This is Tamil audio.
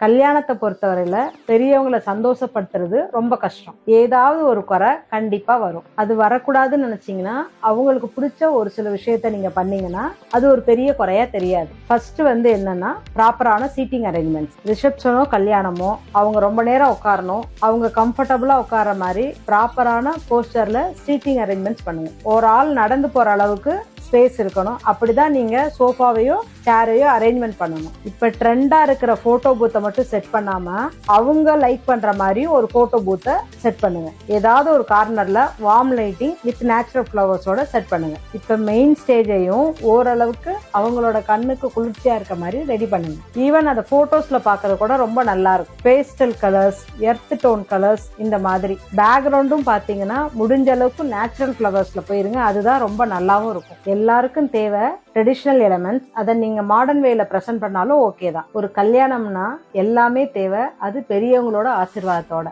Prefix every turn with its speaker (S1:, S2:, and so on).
S1: கல்யாணத்தை பொறுத்தவரையில பெரியவங்களை சந்தோஷப்படுத்துறது ரொம்ப கஷ்டம். ஏதாவது ஒரு குறை கண்டிப்பா வரும். அது வரக்கூடாதுன்னு நினைச்சீங்கன்னா அவங்களுக்கு பிடிச்ச ஒரு சில விஷயத்த நீங்க பண்ணீங்கன்னா அது ஒரு பெரிய குறையா தெரியாது. ஃபர்ஸ்ட் என்னன்னா ப்ராப்பரான சீட்டிங் அரேஞ்ச்மெண்ட்ஸ். ரிசப்ஷனோ கல்யாணமோ அவங்க ரொம்ப நேரம் உட்காரணும், அவங்க கம்ஃபர்டபுளா உட்கார மாதிரி ப்ராப்பரான போஸ்டர்ல சீட்டிங் அரேஞ்ச்மெண்ட்ஸ் பண்ணுங்க. ஒரு ஆள் நடந்து போற அளவுக்கு ஸ்பேஸ் இருக்கணும். அப்படிதான் நீங்க சோஃபாவையோ சேரையோ அரேஞ்ச்மெண்ட் பண்ணணும். இப்ப ட்ரெண்டா இருக்கிற போட்டோ பூத்தை மட்டும் செட் பண்ணாம அவங்க லைக் பண்ற மாதிரி ஒரு போட்டோ பூத்தை செட் பண்ணுங்க. ஏதாவது ஒரு கார்னர்ல வார்ம் லைட்டிங் வித் நேச்சுரல் ஃபிளவர்ஸோட செட் பண்ணுங்க. இப்ப மெயின் ஸ்டேஜையும் ஓரளவுக்கு அவங்களோட கண்ணுக்கு குளிர்ச்சியா இருக்க மாதிரி ரெடி பண்ணுங்க. ஈவன் அந்த போட்டோஸ்ல பாக்குறது கூட ரொம்ப நல்லா இருக்கும். Pastel colours, earth tone colours, இந்த மாதிரி. பேக்ரவுண்டும் பாத்தீங்கன்னா முடிஞ்ச அளவுக்கு நேச்சுரல் ஃபிளவர்ஸ்ல போயிருங்க. அதுதான் ரொம்ப நல்லாவும் இருக்கும். எல்லாருக்கும் தேவை ட்ரெடிஷனல் எலிமெண்ட்ஸ். அதை நீங்க மாடர்ன் வேல பிரசன்ட் பண்ணாலும் ஓகே தான். ஒரு கல்யாணம்னா எல்லாமே தேவை, அது பெரியவங்களோட ஆசீர்வாதத்தோட.